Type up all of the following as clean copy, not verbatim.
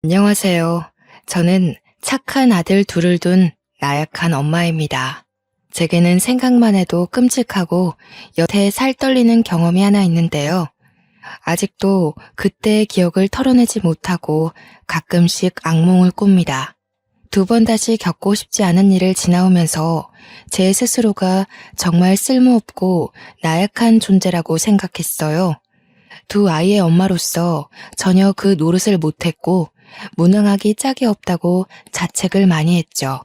안녕하세요. 저는 착한 아들 둘을 둔 나약한 엄마입니다. 제게는 생각만 해도 끔찍하고 여태 살 떨리는 경험이 하나 있는데요. 아직도 그때의 기억을 털어내지 못하고 가끔씩 악몽을 꿉니다. 두 번 다시 겪고 싶지 않은 일을 지나오면서 제 스스로가 정말 쓸모없고 나약한 존재라고 생각했어요. 두 아이의 엄마로서 전혀 그 노릇을 못했고 무능하기 짝이 없다고 자책을 많이 했죠.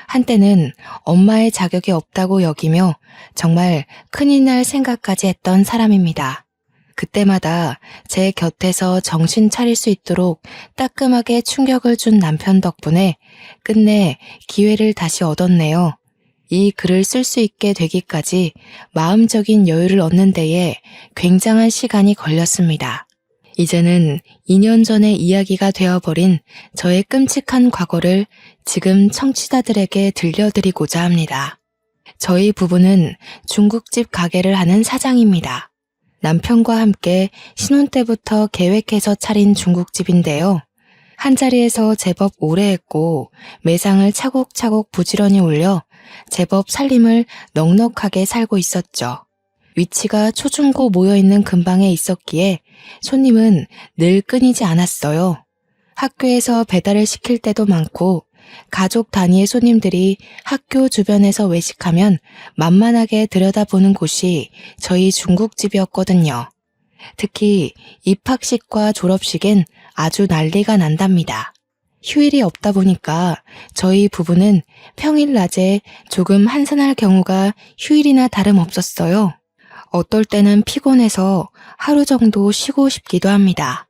한때는 엄마의 자격이 없다고 여기며 정말 큰일 날 생각까지 했던 사람입니다. 그때마다 제 곁에서 정신 차릴 수 있도록 따끔하게 충격을 준 남편 덕분에 끝내 기회를 다시 얻었네요. 이 글을 쓸 수 있게 되기까지 마음적인 여유를 얻는 데에 굉장한 시간이 걸렸습니다. 이제는 2년 전의 이야기가 되어버린 저의 끔찍한 과거를 지금 청취자들에게 들려드리고자 합니다. 저희 부부는 중국집 가게를 하는 사장입니다. 남편과 함께 신혼 때부터 계획해서 차린 중국집인데요. 한자리에서 제법 오래 했고 매상을 차곡차곡 부지런히 올려 제법 살림을 넉넉하게 살고 있었죠. 위치가 초중고 모여있는 근방에 있었기에 손님은 늘 끊이지 않았어요. 학교에서 배달을 시킬 때도 많고 가족 단위의 손님들이 학교 주변에서 외식하면 만만하게 들여다보는 곳이 저희 중국집이었거든요. 특히 입학식과 졸업식엔 아주 난리가 난답니다. 휴일이 없다 보니까 저희 부부는 평일 낮에 조금 한산할 경우가 휴일이나 다름없었어요. 어떨 때는 피곤해서 하루 정도 쉬고 싶기도 합니다.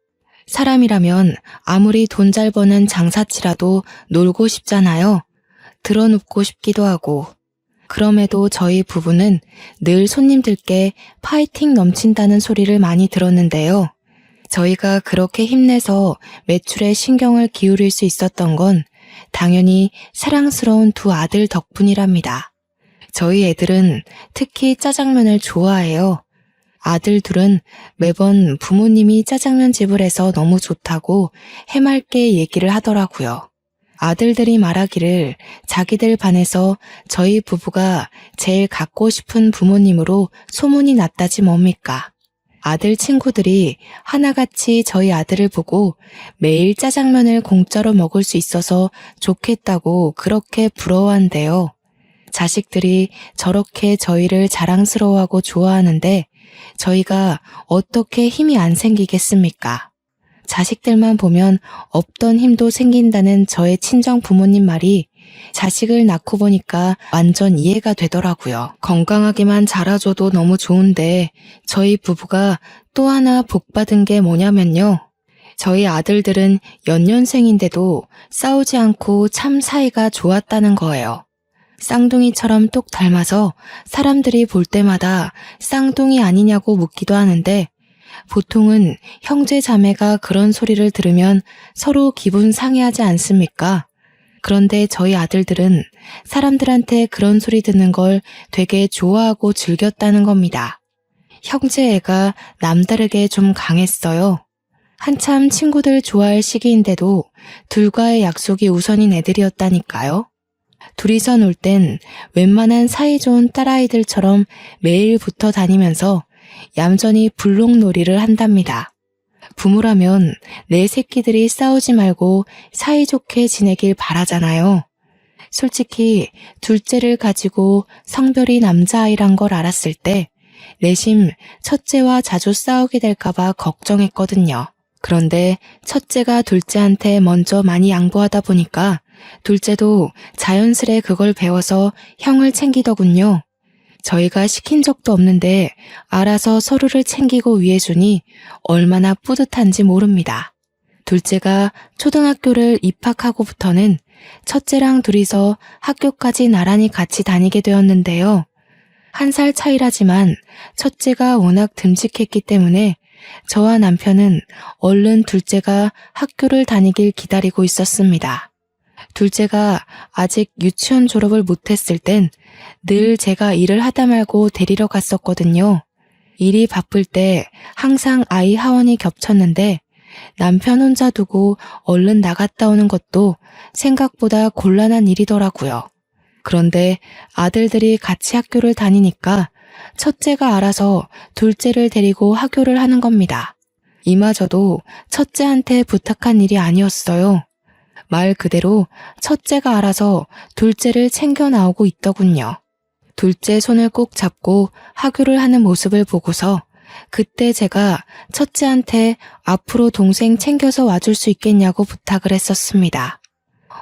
사람이라면 아무리 돈 잘 버는 장사치라도 놀고 싶잖아요. 드러눕고 싶기도 하고. 그럼에도 저희 부부는 늘 손님들께 파이팅 넘친다는 소리를 많이 들었는데요. 저희가 그렇게 힘내서 매출에 신경을 기울일 수 있었던 건 당연히 사랑스러운 두 아들 덕분이랍니다. 저희 애들은 특히 짜장면을 좋아해요. 아들 둘은 매번 부모님이 짜장면 집을 해서 너무 좋다고 해맑게 얘기를 하더라고요. 아들들이 말하기를 자기들 반에서 저희 부부가 제일 갖고 싶은 부모님으로 소문이 났다지 뭡니까. 아들 친구들이 하나같이 저희 아들을 보고 매일 짜장면을 공짜로 먹을 수 있어서 좋겠다고 그렇게 부러워한대요. 자식들이 저렇게 저희를 자랑스러워하고 좋아하는데 저희가 어떻게 힘이 안 생기겠습니까? 자식들만 보면 없던 힘도 생긴다는 저의 친정 부모님 말이 자식을 낳고 보니까 완전 이해가 되더라고요. 건강하게만 자라줘도 너무 좋은데 저희 부부가 또 하나 복받은 게 뭐냐면요. 저희 아들들은 연년생인데도 싸우지 않고 참 사이가 좋았다는 거예요. 쌍둥이처럼 똑 닮아서 사람들이 볼 때마다 쌍둥이 아니냐고 묻기도 하는데 보통은 형제 자매가 그런 소리를 들으면 서로 기분 상해하지 않습니까? 그런데 저희 아들들은 사람들한테 그런 소리 듣는 걸 되게 좋아하고 즐겼다는 겁니다. 형제 애가 남다르게 좀 강했어요. 한참 친구들 좋아할 시기인데도 둘과의 약속이 우선인 애들이었다니까요. 둘이서 놀 땐 웬만한 사이좋은 딸아이들처럼 매일 붙어 다니면서 얌전히 불록놀이를 한답니다. 부모라면 내 새끼들이 싸우지 말고 사이좋게 지내길 바라잖아요. 솔직히 둘째를 가지고 성별이 남자아이란 걸 알았을 때 내심 첫째와 자주 싸우게 될까봐 걱정했거든요. 그런데 첫째가 둘째한테 먼저 많이 양보하다 보니까 둘째도 자연스레 그걸 배워서 형을 챙기더군요. 저희가 시킨 적도 없는데 알아서 서로를 챙기고 위해주니 얼마나 뿌듯한지 모릅니다. 둘째가 초등학교를 입학하고부터는 첫째랑 둘이서 학교까지 나란히 같이 다니게 되었는데요. 1살 차이라지만 첫째가 워낙 듬직했기 때문에 저와 남편은 얼른 둘째가 학교를 다니길 기다리고 있었습니다. 둘째가 아직 유치원 졸업을 못했을 땐 늘 제가 일을 하다 말고 데리러 갔었거든요. 일이 바쁠 때 항상 아이 하원이 겹쳤는데 남편 혼자 두고 얼른 나갔다 오는 것도 생각보다 곤란한 일이더라고요. 그런데 아들들이 같이 학교를 다니니까 첫째가 알아서 둘째를 데리고 학교를 하는 겁니다. 이마저도 첫째한테 부탁한 일이 아니었어요. 말 그대로 첫째가 알아서 둘째를 챙겨 나오고 있더군요. 둘째 손을 꼭 잡고 학교를 하는 모습을 보고서 그때 제가 첫째한테 앞으로 동생 챙겨서 와줄 수 있겠냐고 부탁을 했었습니다.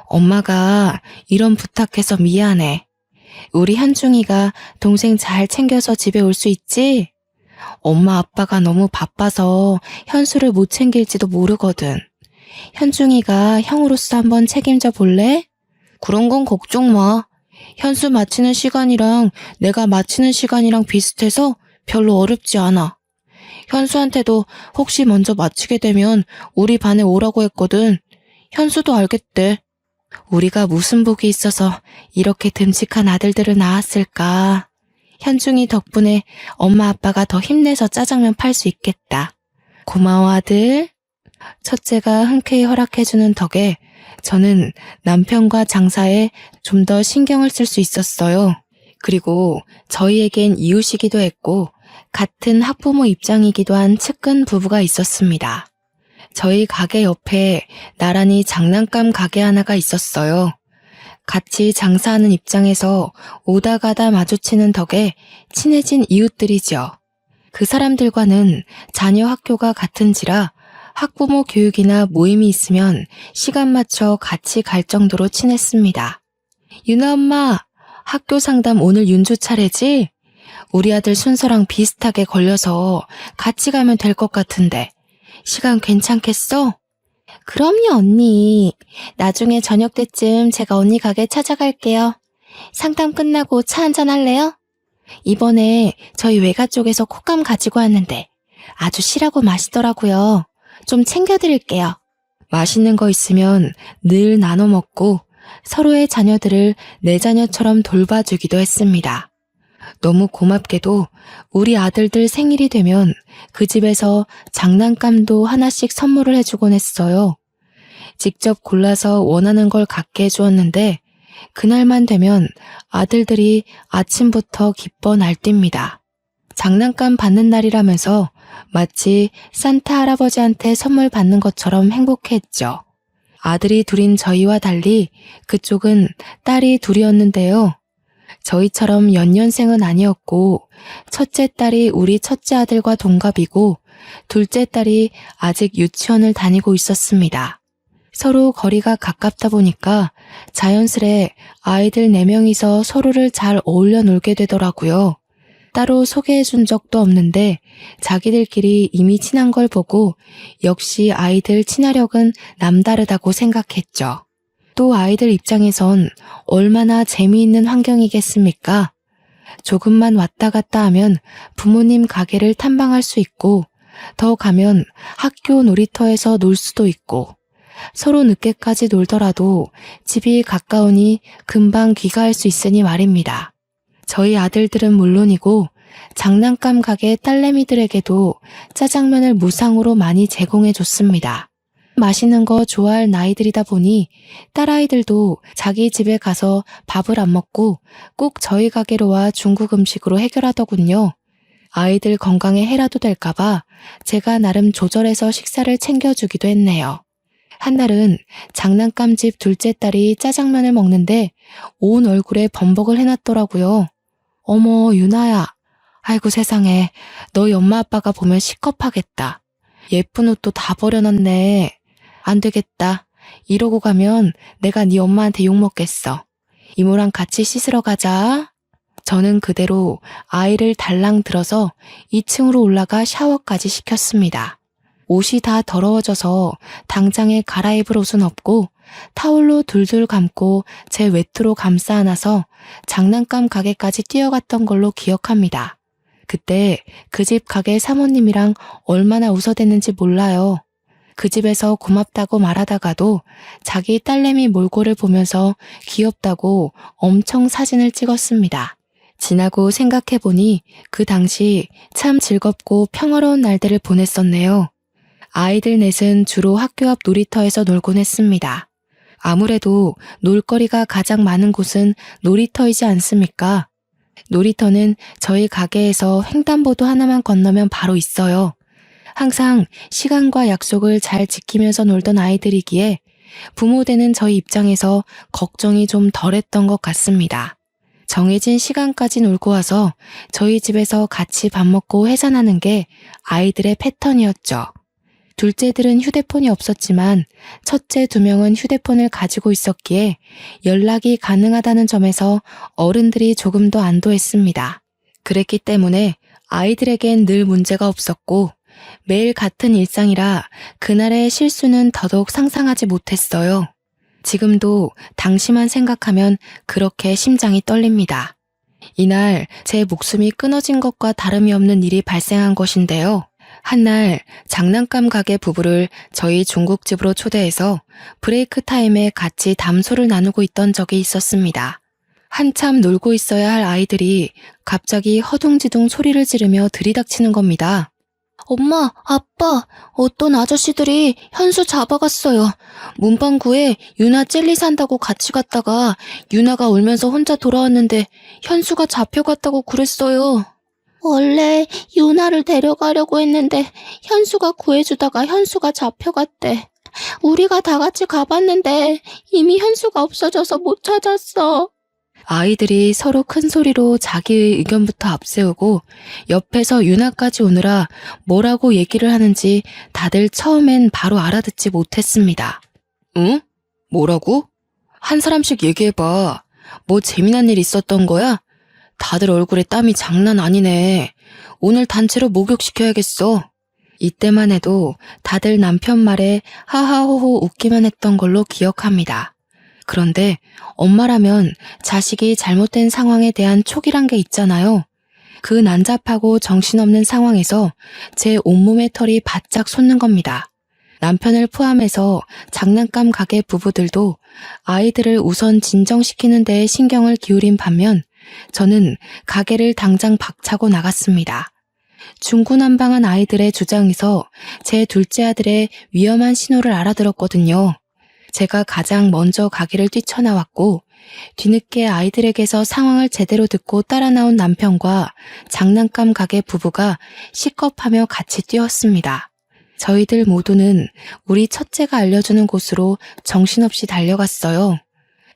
엄마가 이런 부탁해서 미안해. 우리 현중이가 동생 잘 챙겨서 집에 올 수 있지? 엄마 아빠가 너무 바빠서 현수를 못 챙길지도 모르거든. 현중이가 형으로서 한번 책임져 볼래? 그런 건 걱정 마. 현수 마치는 시간이랑 내가 마치는 시간이랑 비슷해서 별로 어렵지 않아. 현수한테도 혹시 먼저 마치게 되면 우리 반에 오라고 했거든. 현수도 알겠대. 우리가 무슨 복이 있어서 이렇게 듬직한 아들들을 낳았을까. 현중이 덕분에 엄마 아빠가 더 힘내서 짜장면 팔 수 있겠다. 고마워 아들. 첫째가 흔쾌히 허락해주는 덕에 저는 남편과 장사에 좀 더 신경을 쓸 수 있었어요. 그리고 저희에겐 이웃이기도 했고 같은 학부모 입장이기도 한 측근 부부가 있었습니다. 저희 가게 옆에 나란히 장난감 가게 하나가 있었어요. 같이 장사하는 입장에서 오다 가다 마주치는 덕에 친해진 이웃들이죠. 그 사람들과는 자녀 학교가 같은지라 학부모 교육이나 모임이 있으면 시간 맞춰 같이 갈 정도로 친했습니다. 유나 엄마, 학교 상담 오늘 윤주 차례지? 우리 아들 순서랑 비슷하게 걸려서 같이 가면 될 것 같은데 시간 괜찮겠어? 그럼요 언니. 나중에 저녁 때쯤 제가 언니 가게 찾아갈게요. 상담 끝나고 차 한잔 할래요? 이번에 저희 외가 쪽에서 콧감 가지고 왔는데 아주 실하고 맛있더라고요. 좀 챙겨드릴게요. 맛있는 거 있으면 늘 나눠 먹고 서로의 자녀들을 내 자녀처럼 돌봐주기도 했습니다. 너무 고맙게도 우리 아들들 생일이 되면 그 집에서 장난감도 하나씩 선물을 해주곤 했어요. 직접 골라서 원하는 걸 갖게 해주었는데 그날만 되면 아들들이 아침부터 기뻐 날뜁니다. 장난감 받는 날이라면서 마치 산타 할아버지한테 선물 받는 것처럼 행복해했죠. 아들이 둘인 저희와 달리 그쪽은 딸이 둘이었는데요. 저희처럼 연년생은 아니었고 첫째 딸이 우리 첫째 아들과 동갑이고 둘째 딸이 아직 유치원을 다니고 있었습니다. 서로 거리가 가깝다 보니까 자연스레 아이들 4명이서 서로를 잘 어울려 놀게 되더라고요. 따로 소개해 준 적도 없는데 자기들끼리 이미 친한 걸 보고 역시 아이들 친화력은 남다르다고 생각했죠. 또 아이들 입장에선 얼마나 재미있는 환경이겠습니까? 조금만 왔다 갔다 하면 부모님 가게를 탐방할 수 있고 더 가면 학교 놀이터에서 놀 수도 있고 서로 늦게까지 놀더라도 집이 가까우니 금방 귀가할 수 있으니 말입니다. 저희 아들들은 물론이고 장난감 가게 딸내미들에게도 짜장면을 무상으로 많이 제공해 줬습니다. 맛있는 거 좋아할 나이들이다 보니 딸아이들도 자기 집에 가서 밥을 안 먹고 꼭 저희 가게로 와 중국 음식으로 해결하더군요. 아이들 건강에 해라도 될까봐 제가 나름 조절해서 식사를 챙겨주기도 했네요. 한날은 장난감집 둘째 딸이 짜장면을 먹는데 온 얼굴에 범벅을 해놨더라고요. 어머 유나야, 아이고 세상에 너희 엄마 아빠가 보면 시겁하겠다. 예쁜 옷도 다 버려놨네. 안 되겠다. 이러고 가면 내가 네 엄마한테 욕먹겠어. 이모랑 같이 씻으러 가자. 저는 그대로 아이를 달랑 들어서 2층으로 올라가 샤워까지 시켰습니다. 옷이 다 더러워져서 당장에 갈아입을 옷은 없고 타올로 둘둘 감고 제 외투로 감싸 안아서 장난감 가게까지 뛰어갔던 걸로 기억합니다. 그때 그 집 가게 사모님이랑 얼마나 웃어댔는지 몰라요. 그 집에서 고맙다고 말하다가도 자기 딸내미 몰골을 보면서 귀엽다고 엄청 사진을 찍었습니다. 지나고 생각해보니 그 당시 참 즐겁고 평화로운 날들을 보냈었네요. 아이들 넷은 주로 학교 앞 놀이터에서 놀곤 했습니다. 아무래도 놀거리가 가장 많은 곳은 놀이터이지 않습니까? 놀이터는 저희 가게에서 횡단보도 하나만 건너면 바로 있어요. 항상 시간과 약속을 잘 지키면서 놀던 아이들이기에 부모 되는 저희 입장에서 걱정이 좀 덜했던 것 같습니다. 정해진 시간까지 놀고 와서 저희 집에서 같이 밥 먹고 해산하는 게 아이들의 패턴이었죠. 둘째들은 휴대폰이 없었지만 첫째 2명은 휴대폰을 가지고 있었기에 연락이 가능하다는 점에서 어른들이 조금 더 안도했습니다. 그랬기 때문에 아이들에겐 늘 문제가 없었고 매일 같은 일상이라 그날의 실수는 더더욱 상상하지 못했어요. 지금도 당시만 생각하면 그렇게 심장이 떨립니다. 이날 제 목숨이 끊어진 것과 다름이 없는 일이 발생한 것인데요. 한날 장난감 가게 부부를 저희 중국집으로 초대해서 브레이크 타임에 같이 담소를 나누고 있던 적이 있었습니다. 한참 놀고 있어야 할 아이들이 갑자기 허둥지둥 소리를 지르며 들이닥치는 겁니다. 엄마, 아빠, 어떤 아저씨들이 현수 잡아갔어요. 문방구에 유나 젤리 산다고 같이 갔다가 유나가 울면서 혼자 돌아왔는데 현수가 잡혀갔다고 그랬어요. 원래 유나를 데려가려고 했는데 현수가 구해주다가 현수가 잡혀갔대. 우리가 다 같이 가봤는데 이미 현수가 없어져서 못 찾았어. 아이들이 서로 큰 소리로 자기의 의견부터 앞세우고 옆에서 유나까지 오느라 뭐라고 얘기를 하는지 다들 처음엔 바로 알아듣지 못했습니다. 응? 뭐라고? 한 사람씩 얘기해봐. 뭐 재미난 일 있었던 거야? 다들 얼굴에 땀이 장난 아니네. 오늘 단체로 목욕시켜야겠어. 이때만 해도 다들 남편 말에 하하호호 웃기만 했던 걸로 기억합니다. 그런데 엄마라면 자식이 잘못된 상황에 대한 촉이란 게 있잖아요. 그 난잡하고 정신없는 상황에서 제 온몸의 털이 바짝 솟는 겁니다. 남편을 포함해서 장난감 가게 부부들도 아이들을 우선 진정시키는 데에 신경을 기울인 반면 저는 가게를 당장 박차고 나갔습니다. 중구난방한 아이들의 주장에서 제 둘째 아들의 위험한 신호를 알아들었거든요. 제가 가장 먼저 가게를 뛰쳐나왔고 뒤늦게 아이들에게서 상황을 제대로 듣고 따라 나온 남편과 장난감 가게 부부가 시겁하며 같이 뛰었습니다. 저희들 모두는 우리 첫째가 알려주는 곳으로 정신없이 달려갔어요.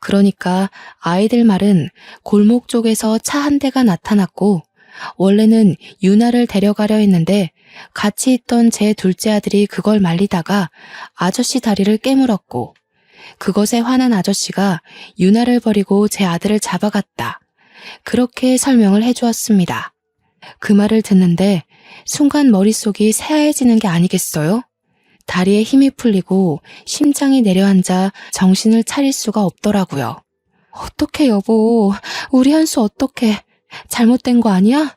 그러니까 아이들 말은 골목 쪽에서 차 한 대가 나타났고 원래는 유나를 데려가려 했는데 같이 있던 제 둘째 아들이 그걸 말리다가 아저씨 다리를 깨물었고 그것에 화난 아저씨가 유나를 버리고 제 아들을 잡아갔다. 그렇게 설명을 해주었습니다. 그 말을 듣는데 순간 머릿속이 새하얘지는 게 아니겠어요? 다리에 힘이 풀리고 심장이 내려앉아 정신을 차릴 수가 없더라고요. 어떡해 여보, 우리 현수 어떡해. 잘못된 거 아니야?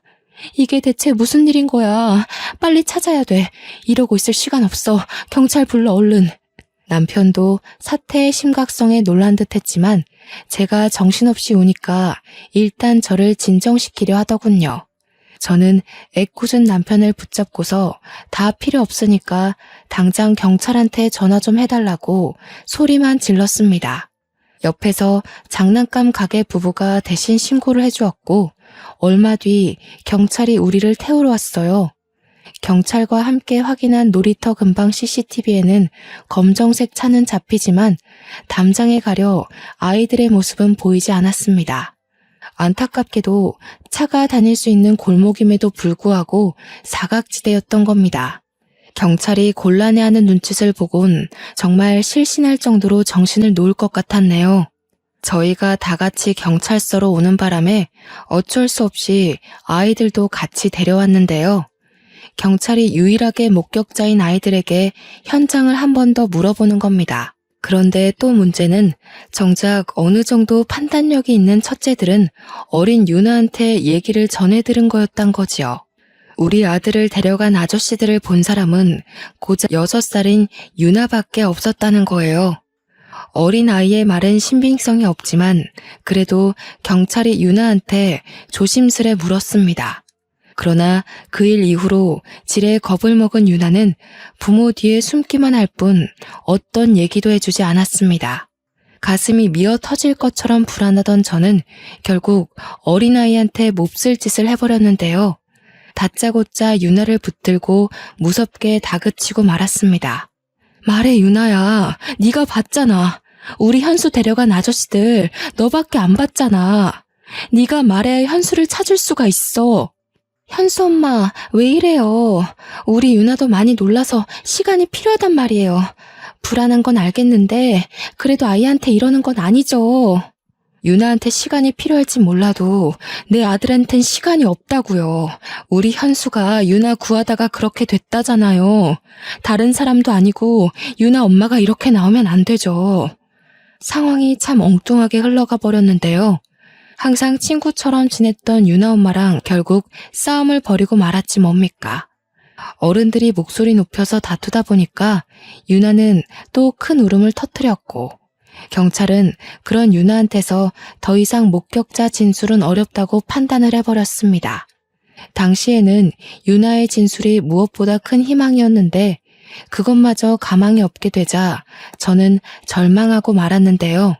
이게 대체 무슨 일인 거야. 빨리 찾아야 돼. 이러고 있을 시간 없어. 경찰 불러 얼른. 남편도 사태의 심각성에 놀란 듯 했지만 제가 정신없이 우니까 일단 저를 진정시키려 하더군요. 저는 애꿎은 남편을 붙잡고서 다 필요 없으니까 당장 경찰한테 전화 좀 해달라고 소리만 질렀습니다. 옆에서 장난감 가게 부부가 대신 신고를 해주었고 얼마 뒤 경찰이 우리를 태우러 왔어요. 경찰과 함께 확인한 놀이터 근방 CCTV에는 검정색 차는 잡히지만 담장에 가려 아이들의 모습은 보이지 않았습니다. 안타깝게도 차가 다닐 수 있는 골목임에도 불구하고 사각지대였던 겁니다. 경찰이 곤란해하는 눈짓을 보곤 정말 실신할 정도로 정신을 놓을 것 같았네요. 저희가 다 같이 경찰서로 오는 바람에 어쩔 수 없이 아이들도 같이 데려왔는데요. 경찰이 유일하게 목격자인 아이들에게 현장을 한 번 더 물어보는 겁니다. 그런데 또 문제는 정작 어느 정도 판단력이 있는 첫째들은 어린 유나한테 얘기를 전해 들은 거였단 거지요. 우리 아들을 데려간 아저씨들을 본 사람은 고작 6살인 유나밖에 없었다는 거예요. 어린 아이의 말은 신빙성이 없지만 그래도 경찰이 유나한테 조심스레 물었습니다. 그러나 그 일 이후로 지레 겁을 먹은 유나는 부모 뒤에 숨기만 할 뿐 어떤 얘기도 해주지 않았습니다. 가슴이 미어 터질 것처럼 불안하던 저는 결국 어린아이한테 몹쓸 짓을 해버렸는데요. 다짜고짜 유나를 붙들고 무섭게 다그치고 말았습니다. 말해 유나야, 네가 봤잖아. 우리 현수 데려간 아저씨들 너밖에 안 봤잖아. 네가 말해야 현수를 찾을 수가 있어. 현수 엄마, 왜 이래요? 우리 유나도 많이 놀라서 시간이 필요하단 말이에요. 불안한 건 알겠는데 그래도 아이한테 이러는 건 아니죠. 유나한테 시간이 필요할진 몰라도 내 아들한텐 시간이 없다고요. 우리 현수가 유나 구하다가 그렇게 됐다잖아요. 다른 사람도 아니고 유나 엄마가 이렇게 나오면 안 되죠. 상황이 참 엉뚱하게 흘러가 버렸는데요. 항상 친구처럼 지냈던 유나 엄마랑 결국 싸움을 벌이고 말았지 뭡니까. 어른들이 목소리 높여서 다투다 보니까 유나는 또 큰 울음을 터뜨렸고 경찰은 그런 유나한테서 더 이상 목격자 진술은 어렵다고 판단을 해버렸습니다. 당시에는 유나의 진술이 무엇보다 큰 희망이었는데 그것마저 가망이 없게 되자 저는 절망하고 말았는데요.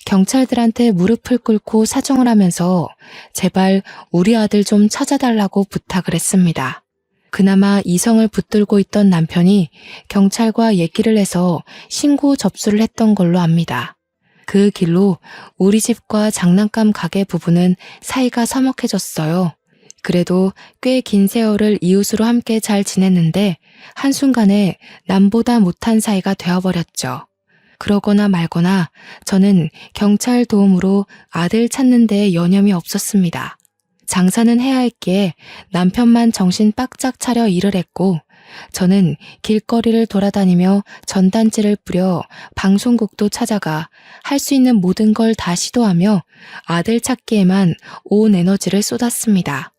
경찰들한테 무릎을 꿇고 사정을 하면서 제발 우리 아들 좀 찾아달라고 부탁을 했습니다. 그나마 이성을 붙들고 있던 남편이 경찰과 얘기를 해서 신고 접수를 했던 걸로 압니다. 그 길로 우리 집과 장난감 가게 부부는 사이가 서먹해졌어요. 그래도 꽤 긴 세월을 이웃으로 함께 잘 지냈는데 한순간에 남보다 못한 사이가 되어버렸죠. 그러거나 말거나 저는 경찰 도움으로 아들 찾는 데 여념이 없었습니다. 장사는 해야 했기에 남편만 정신 바짝 차려 일을 했고 저는 길거리를 돌아다니며 전단지를 뿌려 방송국도 찾아가 할 수 있는 모든 걸 다 시도하며 아들 찾기에만 온 에너지를 쏟았습니다.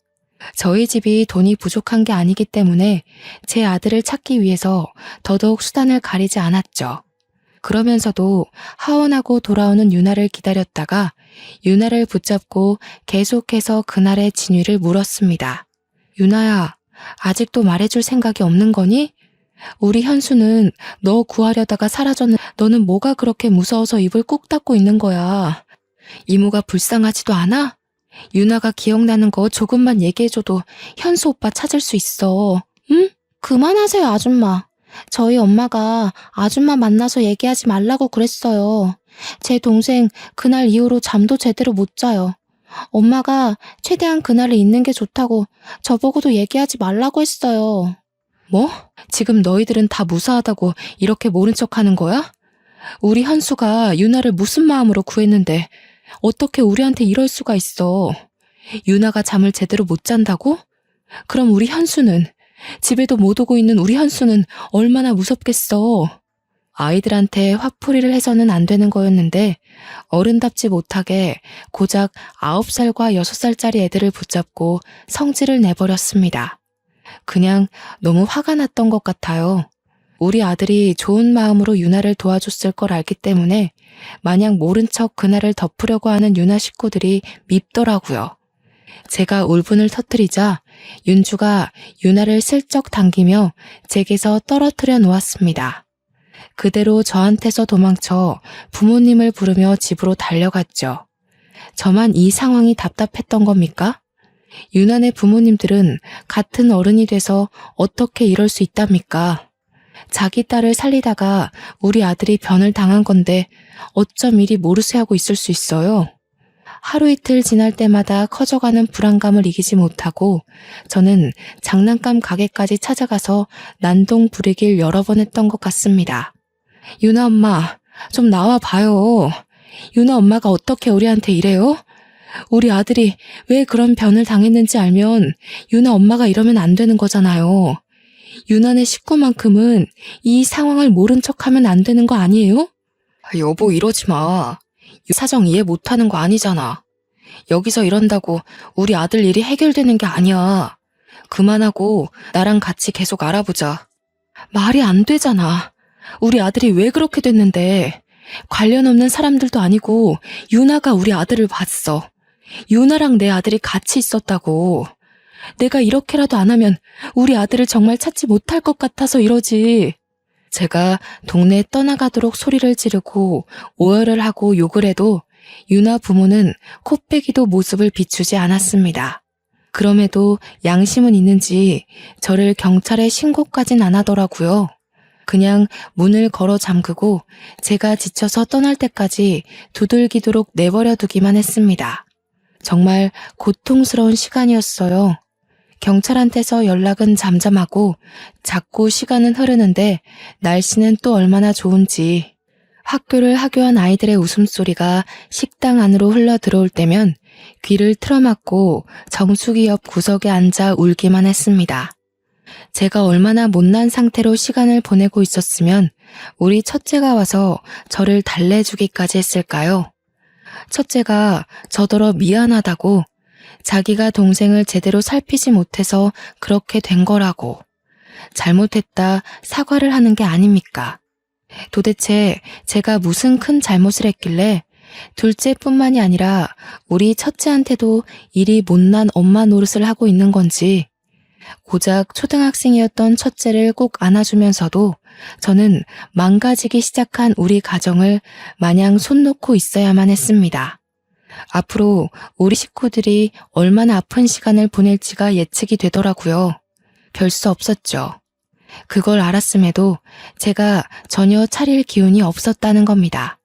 저희 집이 돈이 부족한 게 아니기 때문에 제 아들을 찾기 위해서 더더욱 수단을 가리지 않았죠. 그러면서도 하원하고 돌아오는 유나를 기다렸다가 유나를 붙잡고 계속해서 그날의 진위를 물었습니다. 유나야, 아직도 말해줄 생각이 없는 거니? 우리 현수는 너 구하려다가 사라졌는데 너는 뭐가 그렇게 무서워서 입을 꾹 닫고 있는 거야? 이모가 불쌍하지도 않아? 유나가 기억나는 거 조금만 얘기해줘도 현수 오빠 찾을 수 있어. 응? 그만하세요, 아줌마. 저희 엄마가 아줌마 만나서 얘기하지 말라고 그랬어요. 제 동생 그날 이후로 잠도 제대로 못 자요. 엄마가 최대한 그날을 잊는 게 좋다고 저보고도 얘기하지 말라고 했어요. 뭐? 지금 너희들은 다 무사하다고 이렇게 모른 척하는 거야? 우리 현수가 유나를 무슨 마음으로 구했는데 어떻게 우리한테 이럴 수가 있어? 유나가 잠을 제대로 못 잔다고? 그럼 우리 현수는, 집에도 못 오고 있는 우리 현수는 얼마나 무섭겠어. 아이들한테 화풀이를 해서는 안 되는 거였는데 어른답지 못하게 고작 9살과 6살짜리 애들을 붙잡고 성질을 내버렸습니다. 그냥 너무 화가 났던 것 같아요. 우리 아들이 좋은 마음으로 유나를 도와줬을 걸 알기 때문에 마냥 모른 척 그날을 덮으려고 하는 유나 식구들이 밉더라고요. 제가 울분을 터뜨리자 윤주가 유나를 슬쩍 당기며 제게서 떨어뜨려 놓았습니다. 그대로 저한테서 도망쳐 부모님을 부르며 집으로 달려갔죠. 저만 이 상황이 답답했던 겁니까? 유나네 부모님들은 같은 어른이 돼서 어떻게 이럴 수 있답니까? 자기 딸을 살리다가 우리 아들이 변을 당한 건데 어쩜 이리 모르쇠하고 있을 수 있어요? 하루 이틀 지날 때마다 커져가는 불안감을 이기지 못하고 저는 장난감 가게까지 찾아가서 난동 부리길 여러 번 했던 것 같습니다. 유나 엄마, 좀 나와 봐요. 유나 엄마가 어떻게 우리한테 이래요? 우리 아들이 왜 그런 변을 당했는지 알면 유나 엄마가 이러면 안 되는 거잖아요. 유나네 식구만큼은 이 상황을 모른 척하면 안 되는 거 아니에요? 여보, 이러지 마. 사정 이해 못하는 거 아니잖아. 여기서 이런다고 우리 아들 일이 해결되는 게 아니야. 그만하고 나랑 같이 계속 알아보자. 말이 안 되잖아. 우리 아들이 왜 그렇게 됐는데 관련 없는 사람들도 아니고 유나가 우리 아들을 봤어. 유나랑 내 아들이 같이 있었다고. 내가 이렇게라도 안 하면 우리 아들을 정말 찾지 못할 것 같아서 이러지. 제가 동네에 떠나가도록 소리를 지르고 오열을 하고 욕을 해도 유나 부모는 코빼기도 모습을 비추지 않았습니다. 그럼에도 양심은 있는지 저를 경찰에 신고까진 안 하더라고요. 그냥 문을 걸어 잠그고 제가 지쳐서 떠날 때까지 두들기도록 내버려 두기만 했습니다. 정말 고통스러운 시간이었어요. 경찰한테서 연락은 잠잠하고 자꾸 시간은 흐르는데 날씨는 또 얼마나 좋은지. 학교를 하교한 아이들의 웃음소리가 식당 안으로 흘러 들어올 때면 귀를 틀어막고 정수기 옆 구석에 앉아 울기만 했습니다. 제가 얼마나 못난 상태로 시간을 보내고 있었으면 우리 첫째가 와서 저를 달래주기까지 했을까요? 첫째가 저더러 미안하다고, 자기가 동생을 제대로 살피지 못해서 그렇게 된 거라고, 잘못했다 사과를 하는 게 아닙니까? 도대체 제가 무슨 큰 잘못을 했길래 둘째뿐만이 아니라 우리 첫째한테도 이리 못난 엄마 노릇을 하고 있는 건지. 고작 초등학생이었던 첫째를 꼭 안아주면서도 저는 망가지기 시작한 우리 가정을 마냥 손 놓고 있어야만 했습니다. 앞으로 우리 식구들이 얼마나 아픈 시간을 보낼지가 예측이 되더라고요. 별 수 없었죠. 그걸 알았음에도 제가 전혀 차릴 기운이 없었다는 겁니다.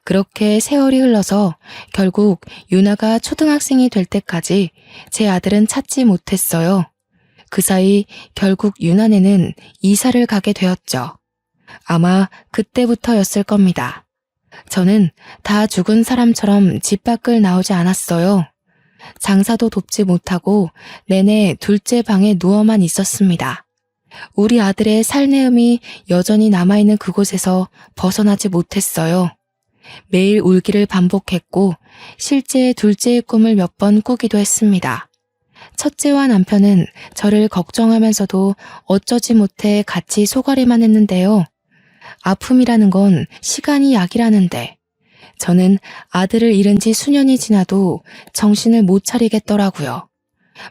그렇게 세월이 흘러서 결국 유나가 초등학생이 될 때까지 제 아들은 찾지 못했어요. 그 사이 결국 유나네는 이사를 가게 되었죠. 아마 그때부터였을 겁니다. 저는 다 죽은 사람처럼 집 밖을 나오지 않았어요. 장사도 돕지 못하고 내내 둘째 방에 누워만 있었습니다. 우리 아들의 살내음이 여전히 남아있는 그곳에서 벗어나지 못했어요. 매일 울기를 반복했고 실제 둘째의 꿈을 몇 번 꾸기도 했습니다. 첫째와 남편은 저를 걱정하면서도 어쩌지 못해 같이 소가리만 했는데요. 아픔이라는 건 시간이 약이라는데 저는 아들을 잃은 지 수년이 지나도 정신을 못 차리겠더라고요.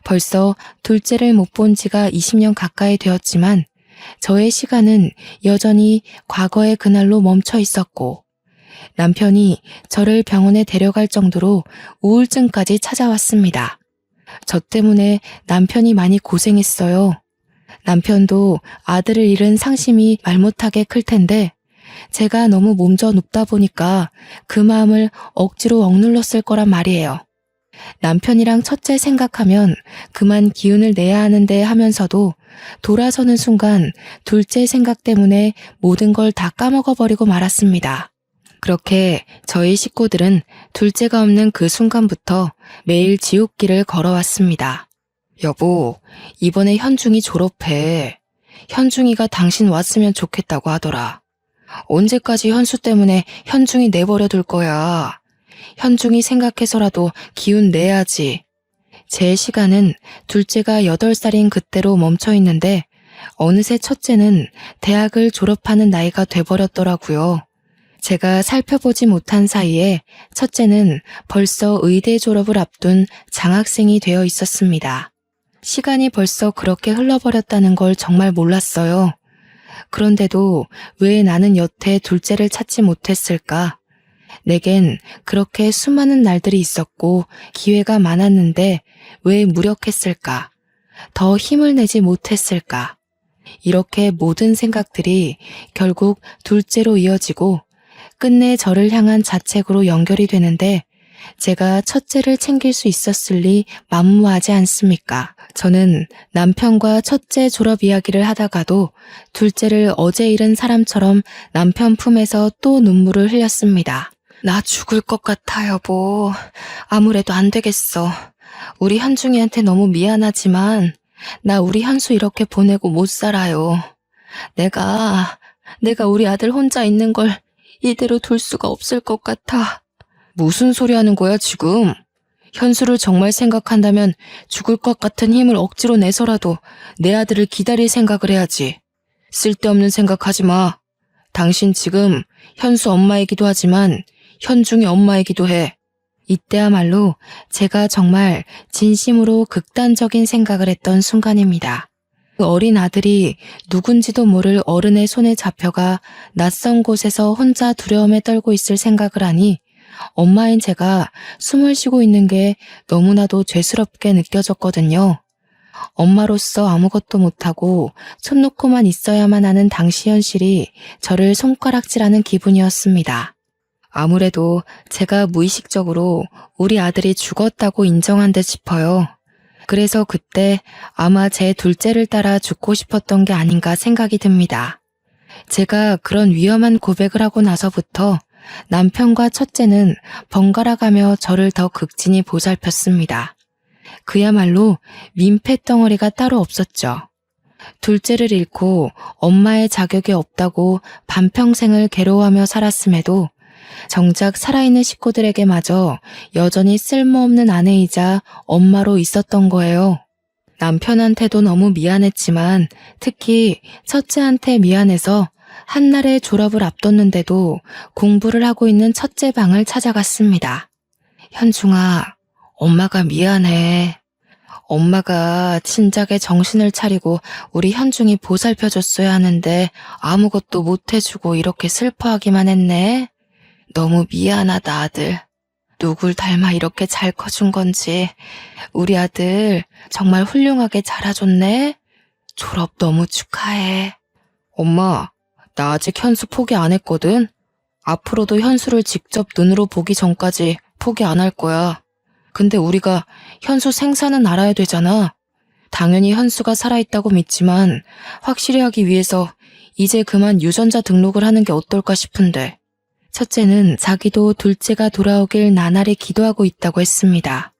벌써 둘째를 못 본 지가 20년 가까이 되었지만 저의 시간은 여전히 과거의 그날로 멈춰 있었고 남편이 저를 병원에 데려갈 정도로 우울증까지 찾아왔습니다. 저 때문에 남편이 많이 고생했어요. 남편도 아들을 잃은 상심이 말 못하게 클 텐데 제가 너무 몸져 눕다 보니까 그 마음을 억지로 억눌렀을 거란 말이에요. 남편이랑 첫째 생각하면 그만 기운을 내야 하는데 하면서도 돌아서는 순간 둘째 생각 때문에 모든 걸 다 까먹어버리고 말았습니다. 그렇게 저희 식구들은 둘째가 없는 그 순간부터 매일 지옥길을 걸어왔습니다. 여보, 이번에 현중이 졸업해. 현중이가 당신 왔으면 좋겠다고 하더라. 언제까지 현수 때문에 현중이 내버려 둘 거야. 현중이 생각해서라도 기운 내야지. 제 시간은 둘째가 8살인 그때로 멈춰 있는데 어느새 첫째는 대학을 졸업하는 나이가 돼버렸더라고요. 제가 살펴보지 못한 사이에 첫째는 벌써 의대 졸업을 앞둔 장학생이 되어 있었습니다. 시간이 벌써 그렇게 흘러버렸다는 걸 정말 몰랐어요. 그런데도 왜 나는 여태 둘째를 찾지 못했을까? 내겐 그렇게 수많은 날들이 있었고 기회가 많았는데 왜 무력했을까? 더 힘을 내지 못했을까? 이렇게 모든 생각들이 결국 둘째로 이어지고 끝내 저를 향한 자책으로 연결이 되는데 제가 첫째를 챙길 수 있었을 리 만무하지 않습니까? 저는 남편과 첫째 졸업 이야기를 하다가도 둘째를 어제 잃은 사람처럼 남편 품에서 또 눈물을 흘렸습니다. 나 죽을 것 같아, 여보. 아무래도 안 되겠어. 우리 현중이한테 너무 미안하지만 나 우리 현수 이렇게 보내고 못 살아요. 내가 우리 아들 혼자 있는 걸 이대로 둘 수가 없을 것 같아. 무슨 소리 하는 거야, 지금? 현수를 정말 생각한다면 죽을 것 같은 힘을 억지로 내서라도 내 아들을 기다릴 생각을 해야지. 쓸데없는 생각하지 마. 당신 지금 현수 엄마이기도 하지만 현중이 엄마이기도 해. 이때야말로 제가 정말 진심으로 극단적인 생각을 했던 순간입니다. 그 어린 아들이 누군지도 모를 어른의 손에 잡혀가 낯선 곳에서 혼자 두려움에 떨고 있을 생각을 하니 엄마인 제가 숨을 쉬고 있는 게 너무나도 죄스럽게 느껴졌거든요. 엄마로서 아무것도 못하고 손 놓고만 있어야만 하는 당시 현실이 저를 손가락질하는 기분이었습니다. 아무래도 제가 무의식적으로 우리 아들이 죽었다고 인정한 듯 싶어요. 그래서 그때 아마 제 둘째를 따라 죽고 싶었던 게 아닌가 생각이 듭니다. 제가 그런 위험한 고백을 하고 나서부터 남편과 첫째는 번갈아가며 저를 더 극진히 보살폈습니다. 그야말로 민폐덩어리가 따로 없었죠. 둘째를 잃고 엄마의 자격이 없다고 반평생을 괴로워하며 살았음에도 정작 살아있는 식구들에게마저 여전히 쓸모없는 아내이자 엄마로 있었던 거예요. 남편한테도 너무 미안했지만 특히 첫째한테 미안해서 한날의 졸업을 앞뒀는데도 공부를 하고 있는 첫째 방을 찾아갔습니다. 현중아, 엄마가 미안해. 엄마가 진작에 정신을 차리고 우리 현중이 보살펴줬어야 하는데 아무것도 못해주고 이렇게 슬퍼하기만 했네. 너무 미안하다, 아들. 누굴 닮아 이렇게 잘 커준 건지. 우리 아들 정말 훌륭하게 자라줬네. 졸업 너무 축하해. 엄마, 나 아직 현수 포기 안 했거든. 앞으로도 현수를 직접 눈으로 보기 전까지 포기 안 할 거야. 근데 우리가 현수 생사는 알아야 되잖아. 당연히 현수가 살아있다고 믿지만 확실히 하기 위해서 이제 그만 유전자 등록을 하는 게 어떨까 싶은데. 첫째는 자기도 둘째가 돌아오길 나날이 기도하고 있다고 했습니다.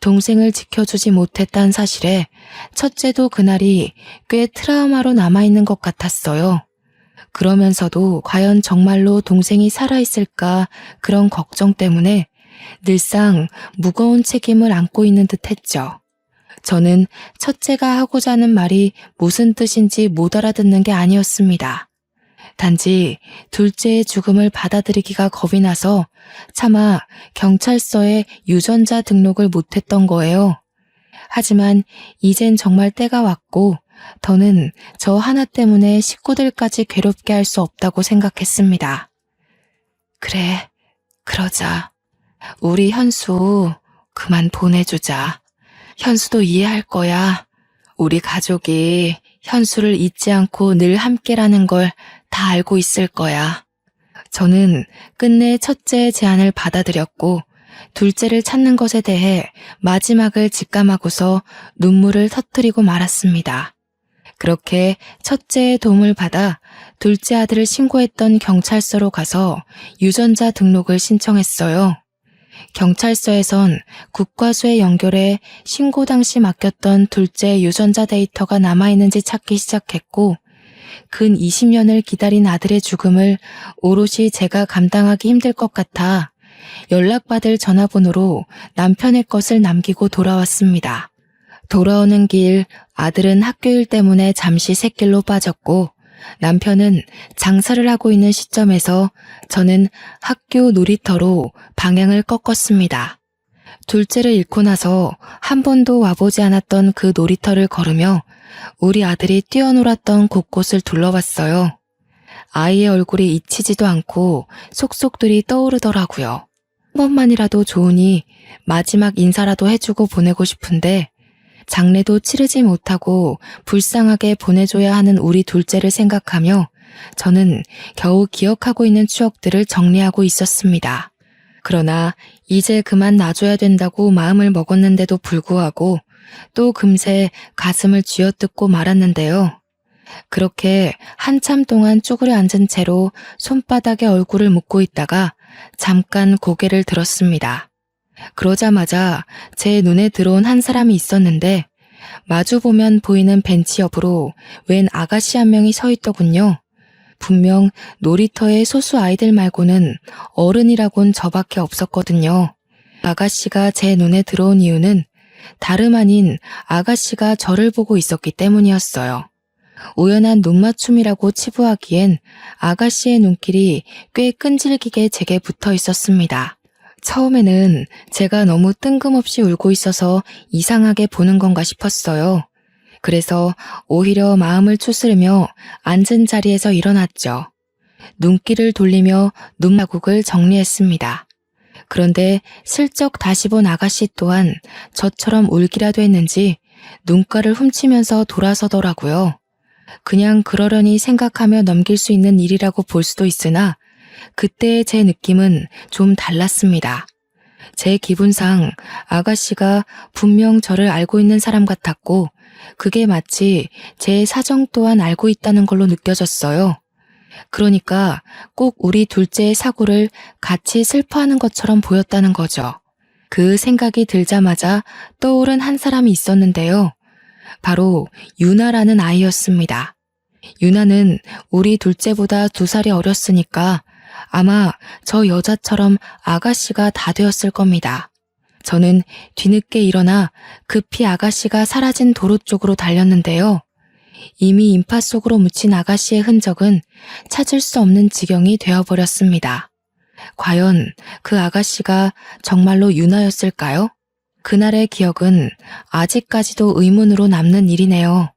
동생을 지켜주지 못했다는 사실에 첫째도 그날이 꽤 트라우마로 남아있는 것 같았어요. 그러면서도 과연 정말로 동생이 살아있을까 그런 걱정 때문에 늘상 무거운 책임을 안고 있는 듯 했죠. 저는 첫째가 하고자 하는 말이 무슨 뜻인지 못 알아듣는 게 아니었습니다. 단지 둘째의 죽음을 받아들이기가 겁이 나서 차마 경찰서에 유전자 등록을 못했던 거예요. 하지만 이젠 정말 때가 왔고 더는 저 하나 때문에 식구들까지 괴롭게 할 수 없다고 생각했습니다. 그래, 그러자. 우리 현수 그만 보내주자. 현수도 이해할 거야. 우리 가족이 현수를 잊지 않고 늘 함께라는 걸 다 알고 있을 거야. 저는 끝내 첫째의 제안을 받아들였고 둘째를 찾는 것에 대해 마지막을 직감하고서 눈물을 터뜨리고 말았습니다. 그렇게 첫째의 도움을 받아 둘째 아들을 신고했던 경찰서로 가서 유전자 등록을 신청했어요. 경찰서에선 국과수에 연결해 신고 당시 맡겼던 둘째의 유전자 데이터가 남아있는지 찾기 시작했고 근 20년을 기다린 아들의 죽음을 오롯이 제가 감당하기 힘들 것 같아 연락받을 전화번호로 남편의 것을 남기고 돌아왔습니다. 돌아오는 길 아들은 학교일 때문에 잠시 샛길로 빠졌고 남편은 장사를 하고 있는 시점에서 저는 학교 놀이터로 방향을 꺾었습니다. 둘째를 잃고 나서 한 번도 와보지 않았던 그 놀이터를 걸으며 우리 아들이 뛰어놀았던 곳곳을 둘러봤어요. 아이의 얼굴이 잊히지도 않고 속속들이 떠오르더라고요. 한 번만이라도 좋으니 마지막 인사라도 해주고 보내고 싶은데 장례도 치르지 못하고 불쌍하게 보내줘야 하는 우리 둘째를 생각하며 저는 겨우 기억하고 있는 추억들을 정리하고 있었습니다. 그러나 이제 그만 놔줘야 된다고 마음을 먹었는데도 불구하고 또 금세 가슴을 쥐어뜯고 말았는데요. 그렇게 한참 동안 쭈그려 앉은 채로 손바닥에 얼굴을 묻고 있다가 잠깐 고개를 들었습니다. 그러자마자 제 눈에 들어온 한 사람이 있었는데 마주보면 보이는 벤치 옆으로 웬 아가씨 한 명이 서 있더군요. 분명 놀이터의 소수 아이들 말고는 어른이라곤 저밖에 없었거든요. 아가씨가 제 눈에 들어온 이유는 다름 아닌 아가씨가 저를 보고 있었기 때문이었어요. 우연한 눈맞춤이라고 치부하기엔 아가씨의 눈길이 꽤 끈질기게 제게 붙어 있었습니다. 처음에는 제가 너무 뜬금없이 울고 있어서 이상하게 보는 건가 싶었어요. 그래서 오히려 마음을 추스르며 앉은 자리에서 일어났죠. 눈길을 돌리며 눈마국을 정리했습니다. 그런데 슬쩍 다시 본 아가씨 또한 저처럼 울기라도 했는지 눈가를 훔치면서 돌아서더라고요. 그냥 그러려니 생각하며 넘길 수 있는 일이라고 볼 수도 있으나 그때의 제 느낌은 좀 달랐습니다. 제 기분상 아가씨가 분명 저를 알고 있는 사람 같았고 그게 마치 제 사정 또한 알고 있다는 걸로 느껴졌어요. 그러니까 꼭 우리 둘째의 사고를 같이 슬퍼하는 것처럼 보였다는 거죠. 그 생각이 들자마자 떠오른 한 사람이 있었는데요. 바로 유나라는 아이였습니다. 유나는 우리 둘째보다 2살이 어렸으니까 아마 저 여자처럼 아가씨가 다 되었을 겁니다. 저는 뒤늦게 일어나 급히 아가씨가 사라진 도로 쪽으로 달렸는데요. 이미 인파 속으로 묻힌 아가씨의 흔적은 찾을 수 없는 지경이 되어버렸습니다. 과연 그 아가씨가 정말로 유나였을까요? 그날의 기억은 아직까지도 의문으로 남는 일이네요.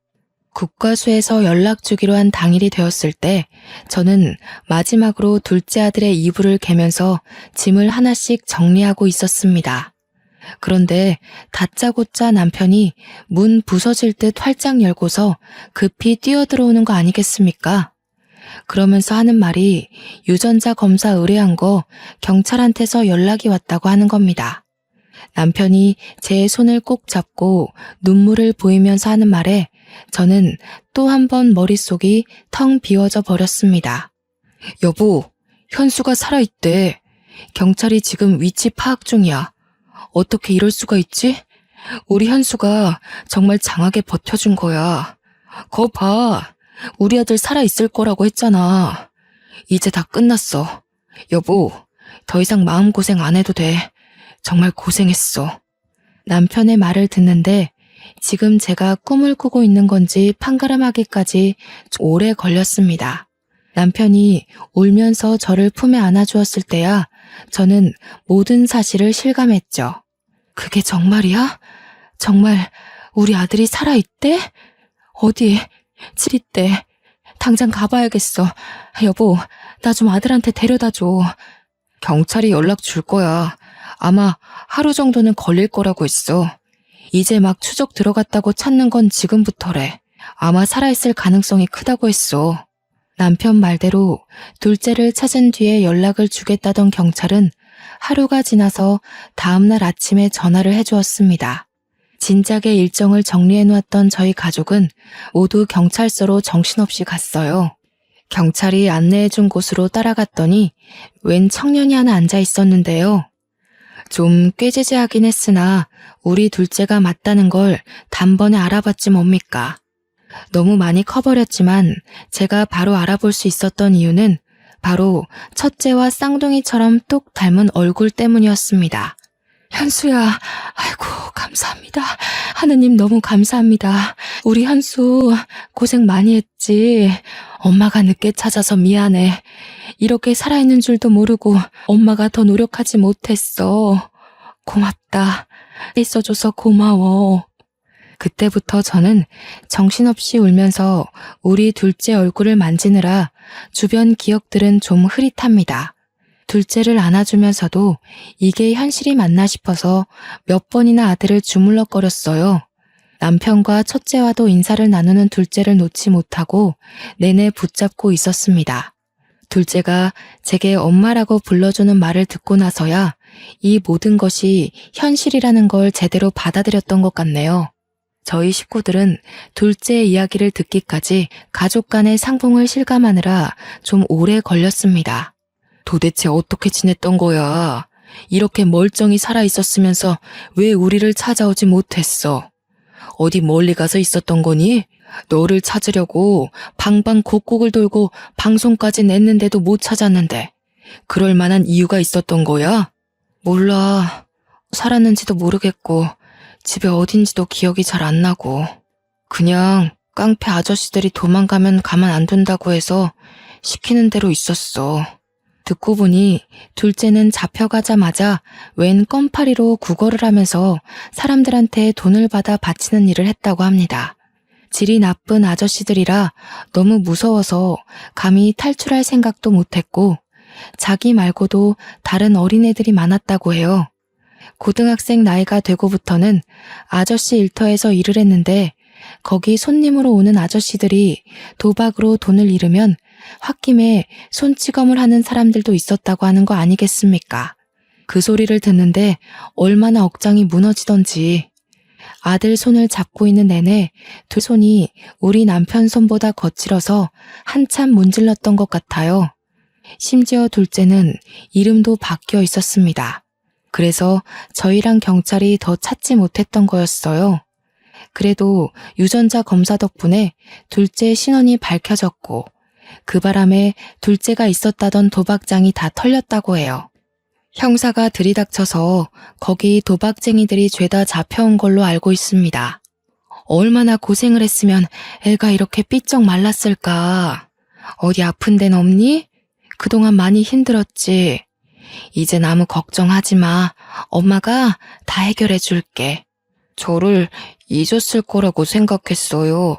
국과수에서 연락 주기로 한 당일이 되었을 때 저는 마지막으로 둘째 아들의 이불을 개면서 짐을 하나씩 정리하고 있었습니다. 그런데 다짜고짜 남편이 문 부서질 듯 활짝 열고서 급히 뛰어들어오는 거 아니겠습니까? 그러면서 하는 말이 유전자 검사 의뢰한 거 경찰한테서 연락이 왔다고 하는 겁니다. 남편이 제 손을 꼭 잡고 눈물을 보이면서 하는 말에 저는 또 한 번 머릿속이 텅 비워져 버렸습니다. 여보, 현수가 살아있대. 경찰이 지금 위치 파악 중이야. 어떻게 이럴 수가 있지? 우리 현수가 정말 장하게 버텨준 거야. 거 봐. 우리 아들 살아있을 거라고 했잖아. 이제 다 끝났어. 여보, 더 이상 마음고생 안 해도 돼. 정말 고생했어. 남편의 말을 듣는데 지금 제가 꿈을 꾸고 있는 건지 판가름하기까지 오래 걸렸습니다. 남편이 울면서 저를 품에 안아주었을 때야 저는 모든 사실을 실감했죠. 그게 정말이야? 정말 우리 아들이 살아있대? 어디? 치리대. 당장 가봐야겠어. 여보, 나 좀 아들한테 데려다줘. 경찰이 연락 줄 거야. 아마 하루 정도는 걸릴 거라고 했어. 이제 막 추적 들어갔다고 찾는 건 지금부터래. 아마 살아있을 가능성이 크다고 했어. 남편 말대로 둘째를 찾은 뒤에 연락을 주겠다던 경찰은 하루가 지나서 다음날 아침에 전화를 해주었습니다. 진작에 일정을 정리해놓았던 저희 가족은 모두 경찰서로 정신없이 갔어요. 경찰이 안내해준 곳으로 따라갔더니 웬 청년이 하나 앉아 있었는데요. 좀 꾀지지하긴 했으나 우리 둘째가 맞다는 걸 단번에 알아봤지 뭡니까. 너무 많이 커버렸지만 제가 바로 알아볼 수 있었던 이유는 바로 첫째와 쌍둥이처럼 똑 닮은 얼굴 때문이었습니다. 현수야, 아이고 감사합니다. 하느님 너무 감사합니다. 우리 현수 고생 많이 했지. 엄마가 늦게 찾아서 미안해. 이렇게 살아있는 줄도 모르고 엄마가 더 노력하지 못했어. 고맙다. 있어줘서 고마워. 그때부터 저는 정신없이 울면서 우리 둘째 얼굴을 만지느라 주변 기억들은 좀 흐릿합니다. 둘째를 안아주면서도 이게 현실이 맞나 싶어서 몇 번이나 아들을 주물럭거렸어요. 남편과 첫째와도 인사를 나누는 둘째를 놓지 못하고 내내 붙잡고 있었습니다. 둘째가 제게 엄마라고 불러주는 말을 듣고 나서야 이 모든 것이 현실이라는 걸 제대로 받아들였던 것 같네요. 저희 식구들은 둘째의 이야기를 듣기까지 가족 간의 상봉을 실감하느라 좀 오래 걸렸습니다. 도대체 어떻게 지냈던 거야? 이렇게 멀쩡히 살아있었으면서 왜 우리를 찾아오지 못했어? 어디 멀리 가서 있었던 거니? 너를 찾으려고 방방곡곡을 돌고 방송까지 냈는데도 못 찾았는데 그럴 만한 이유가 있었던 거야? 몰라. 살았는지도 모르겠고 집에 어딘지도 기억이 잘 안 나고 그냥 깡패 아저씨들이 도망가면 가만 안 둔다고 해서 시키는 대로 있었어. 듣고 보니 둘째는 잡혀가자마자 웬 껌파리로 구걸을 하면서 사람들한테 돈을 받아 바치는 일을 했다고 합니다. 질이 나쁜 아저씨들이라 너무 무서워서 감히 탈출할 생각도 못했고 자기 말고도 다른 어린애들이 많았다고 해요. 고등학생 나이가 되고부터는 아저씨 일터에서 일을 했는데 거기 손님으로 오는 아저씨들이 도박으로 돈을 잃으면 홧김에 손찌검을 하는 사람들도 있었다고 하는 거 아니겠습니까? 그 소리를 듣는데 얼마나 억장이 무너지던지. 아들 손을 잡고 있는 내내 두 손이 우리 남편 손보다 거칠어서 한참 문질렀던 것 같아요. 심지어 둘째는 이름도 바뀌어 있었습니다. 그래서 저희랑 경찰이 더 찾지 못했던 거였어요. 그래도 유전자 검사 덕분에 둘째의 신원이 밝혀졌고 그 바람에 둘째가 있었다던 도박장이 다 털렸다고 해요. 형사가 들이닥쳐서 거기 도박쟁이들이 죄다 잡혀온 걸로 알고 있습니다. 얼마나 고생을 했으면 애가 이렇게 삐쩍 말랐을까. 어디 아픈 데는 없니? 그동안 많이 힘들었지. 이젠 아무 걱정하지 마. 엄마가 다 해결해 줄게. 저를 잊었을 거라고 생각했어요.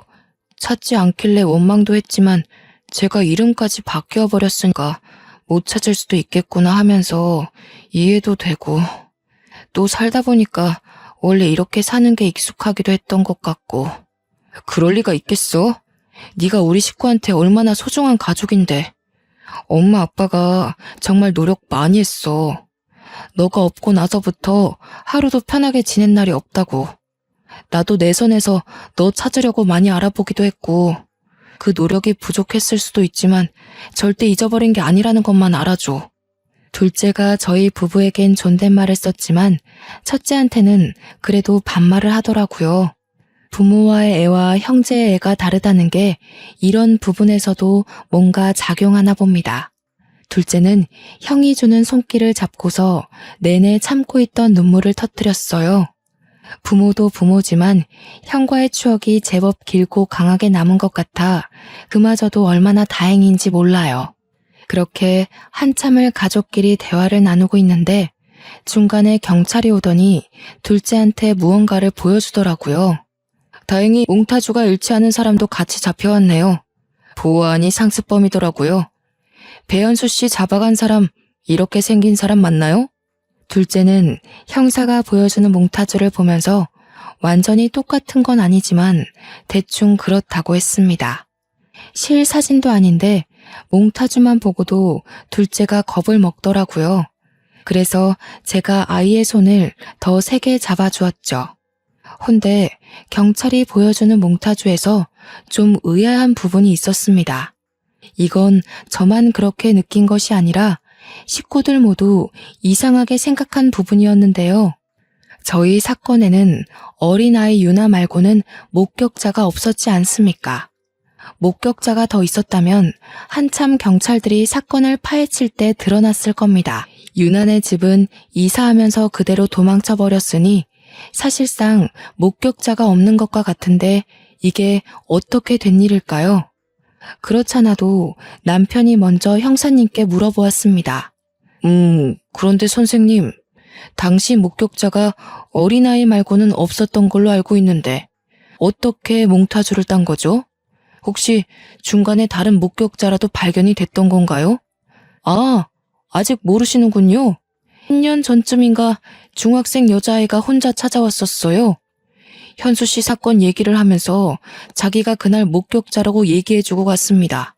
찾지 않길래 원망도 했지만 제가 이름까지 바뀌어 버렸으니까 못 찾을 수도 있겠구나 하면서 이해도 되고, 또 살다 보니까 원래 이렇게 사는 게 익숙하기도 했던 것 같고. 그럴 리가 있겠어? 네가 우리 식구한테 얼마나 소중한 가족인데. 엄마 아빠가 정말 노력 많이 했어. 너가 없고 나서부터 하루도 편하게 지낸 날이 없다고. 나도 내 선에서 너 찾으려고 많이 알아보기도 했고, 그 노력이 부족했을 수도 있지만 절대 잊어버린 게 아니라는 것만 알아줘. 둘째가 저희 부부에겐 존댓말을 썼지만 첫째한테는 그래도 반말을 하더라고요. 부모와의 애와 형제의 애가 다르다는 게 이런 부분에서도 뭔가 작용하나 봅니다. 둘째는 형이 주는 손길을 잡고서 내내 참고 있던 눈물을 터뜨렸어요. 부모도 부모지만 형과의 추억이 제법 길고 강하게 남은 것 같아 그마저도 얼마나 다행인지 몰라요. 그렇게 한참을 가족끼리 대화를 나누고 있는데 중간에 경찰이 오더니 둘째한테 무언가를 보여주더라고요. 다행히 몽타주가 일치하는 사람도 같이 잡혀왔네요. 보아하니 상습범이더라고요. 배현수 씨 잡아간 사람 이렇게 생긴 사람 맞나요? 둘째는 형사가 보여주는 몽타주를 보면서 완전히 똑같은 건 아니지만 대충 그렇다고 했습니다. 실 사진도 아닌데 몽타주만 보고도 둘째가 겁을 먹더라고요. 그래서 제가 아이의 손을 더 세게 잡아주었죠. 헌데 경찰이 보여주는 몽타주에서 좀 의아한 부분이 있었습니다. 이건 저만 그렇게 느낀 것이 아니라 식구들 모두 이상하게 생각한 부분이었는데요. 저희 사건에는 어린아이 유나 말고는 목격자가 없었지 않습니까? 목격자가 더 있었다면 한참 경찰들이 사건을 파헤칠 때 드러났을 겁니다. 유나네 집은 이사하면서 그대로 도망쳐 버렸으니 사실상 목격자가 없는 것과 같은데 이게 어떻게 된 일일까요? 그렇잖아도 남편이 먼저 형사님께 물어보았습니다. 그런데 선생님, 당시 목격자가 어린아이 말고는 없었던 걸로 알고 있는데 어떻게 몽타주를 딴 거죠? 혹시 중간에 다른 목격자라도 발견이 됐던 건가요? 아, 아직 모르시는군요. 10년 전쯤인가 중학생 여자아이가 혼자 찾아왔었어요. 현수 씨 사건 얘기를 하면서 자기가 그날 목격자라고 얘기해주고 갔습니다.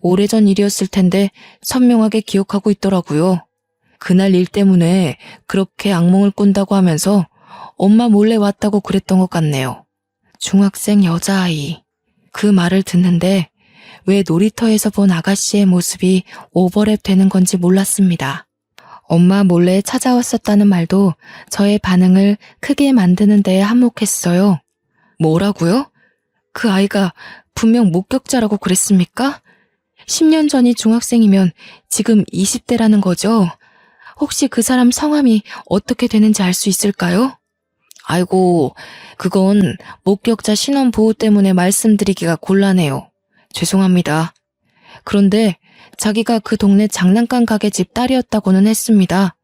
오래전 일이었을 텐데 선명하게 기억하고 있더라고요. 그날 일 때문에 그렇게 악몽을 꾼다고 하면서 엄마 몰래 왔다고 그랬던 것 같네요. 중학생 여자아이. 그 말을 듣는데 왜 놀이터에서 본 아가씨의 모습이 오버랩 되는 건지 몰랐습니다. 엄마 몰래 찾아왔었다는 말도 저의 반응을 크게 만드는 데에 한몫했어요. 뭐라고요? 그 아이가 분명 목격자라고 그랬습니까? 10년 전이 중학생이면 지금 20대라는 거죠? 혹시 그 사람 성함이 어떻게 되는지 알 수 있을까요? 아이고, 그건 목격자 신원 보호 때문에 말씀드리기가 곤란해요. 죄송합니다. 그런데 자기가 그 동네 장난감 가게 집 딸이었다고는 했습니다.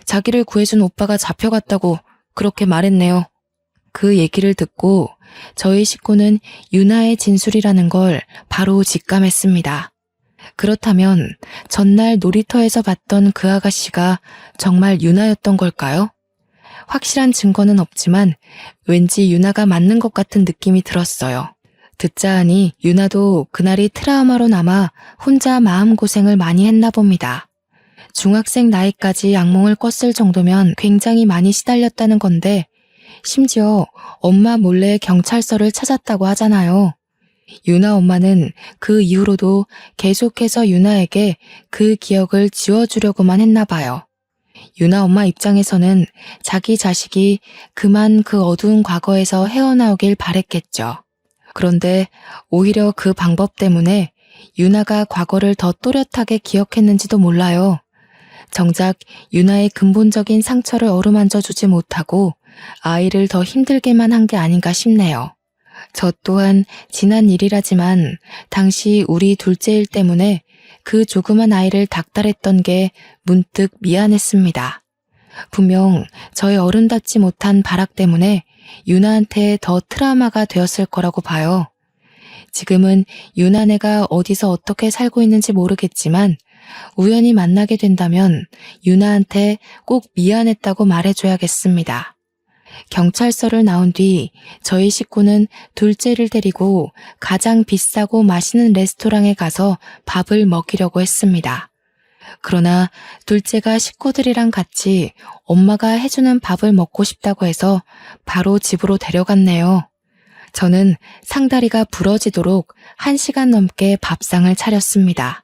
자기를 구해준 오빠가 잡혀갔다고 그렇게 말했네요. 그 얘기를 듣고 저희 식구는 유나의 진술이라는 걸 바로 직감했습니다. 그렇다면 전날 놀이터에서 봤던 그 아가씨가 정말 유나였던 걸까요? 확실한 증거는 없지만 왠지 유나가 맞는 것 같은 느낌이 들었어요. 듣자 하니 유나도 그날이 트라우마로 남아 혼자 마음고생을 많이 했나 봅니다. 중학생 나이까지 악몽을 꿨을 정도면 굉장히 많이 시달렸다는 건데 심지어 엄마 몰래 경찰서를 찾았다고 하잖아요. 유나 엄마는 그 이후로도 계속해서 유나에게 그 기억을 지워주려고만 했나 봐요. 유나 엄마 입장에서는 자기 자식이 그만 그 어두운 과거에서 헤어나오길 바랬겠죠. 그런데 오히려 그 방법 때문에 유나가 과거를 더 또렷하게 기억했는지도 몰라요. 정작 유나의 근본적인 상처를 어루만져 주지 못하고 아이를 더 힘들게만 한 게 아닌가 싶네요. 저 또한 지난 일이라지만 당시 우리 둘째 일 때문에 그 조그만 아이를 닥달했던 게 문득 미안했습니다. 분명 저의 어른답지 못한 발악 때문에 유나한테 더 트라우마가 되었을 거라고 봐요. 지금은 유나네가 어디서 어떻게 살고 있는지 모르겠지만 우연히 만나게 된다면 유나한테 꼭 미안했다고 말해줘야겠습니다. 경찰서를 나온 뒤 저희 식구는 둘째를 데리고 가장 비싸고 맛있는 레스토랑에 가서 밥을 먹이려고 했습니다. 그러나 둘째가 식구들이랑 같이 엄마가 해주는 밥을 먹고 싶다고 해서 바로 집으로 데려갔네요. 저는 상다리가 부러지도록 1시간 넘게 밥상을 차렸습니다.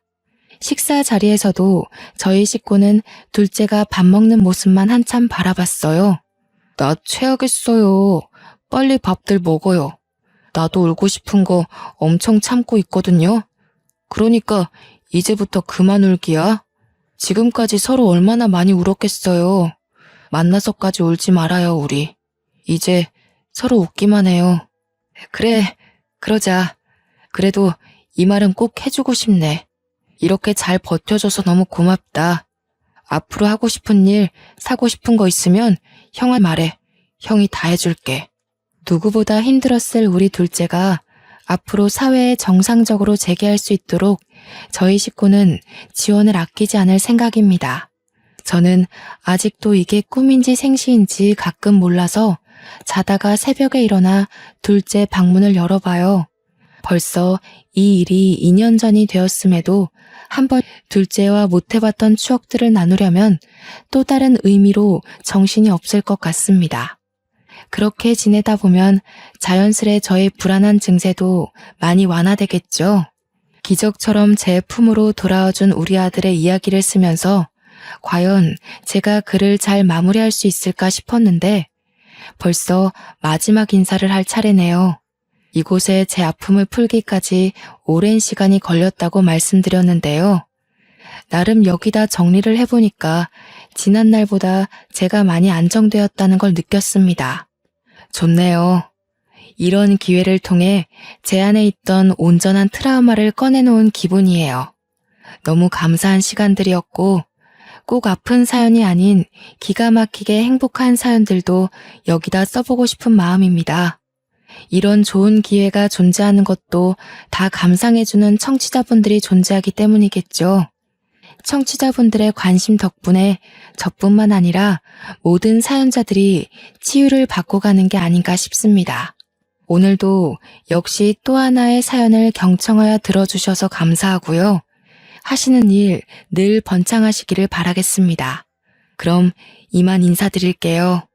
식사 자리에서도 저희 식구는 둘째가 밥 먹는 모습만 한참 바라봤어요. 나 체하겠어요. 빨리 밥들 먹어요. 나도 울고 싶은 거 엄청 참고 있거든요. 그러니까 이제부터 그만 울기야. 지금까지 서로 얼마나 많이 울었겠어요. 만나서까지 울지 말아요, 우리. 이제 서로 웃기만 해요. 그래, 그러자. 그래도 이 말은 꼭 해주고 싶네. 이렇게 잘 버텨줘서 너무 고맙다. 앞으로 하고 싶은 일, 사고 싶은 거 있으면 형아 말해. 형이 다 해줄게. 누구보다 힘들었을 우리 둘째가 앞으로 사회에 정상적으로 재개할 수 있도록 저희 식구는 지원을 아끼지 않을 생각입니다. 저는 아직도 이게 꿈인지 생시인지 가끔 몰라서 자다가 새벽에 일어나 둘째 방문을 열어봐요. 벌써 이 일이 2년 전이 되었음에도 한번 둘째와 못해봤던 추억들을 나누려면 또 다른 의미로 정신이 없을 것 같습니다. 그렇게 지내다 보면 자연스레 저의 불안한 증세도 많이 완화되겠죠. 기적처럼 제 품으로 돌아와준 우리 아들의 이야기를 쓰면서 과연 제가 글을 잘 마무리할 수 있을까 싶었는데 벌써 마지막 인사를 할 차례네요. 이곳에 제 아픔을 풀기까지 오랜 시간이 걸렸다고 말씀드렸는데요. 나름 여기다 정리를 해보니까 지난날보다 제가 많이 안정되었다는 걸 느꼈습니다. 좋네요. 이런 기회를 통해 제 안에 있던 온전한 트라우마를 꺼내놓은 기분이에요. 너무 감사한 시간들이었고 꼭 아픈 사연이 아닌 기가 막히게 행복한 사연들도 여기다 써보고 싶은 마음입니다. 이런 좋은 기회가 존재하는 것도 다 감상해주는 청취자분들이 존재하기 때문이겠죠. 청취자분들의 관심 덕분에 저뿐만 아니라 모든 사연자들이 치유를 받고 가는 게 아닌가 싶습니다. 오늘도 역시 또 하나의 사연을 경청하여 들어주셔서 감사하고요. 하시는 일 늘 번창하시기를 바라겠습니다. 그럼 이만 인사드릴게요.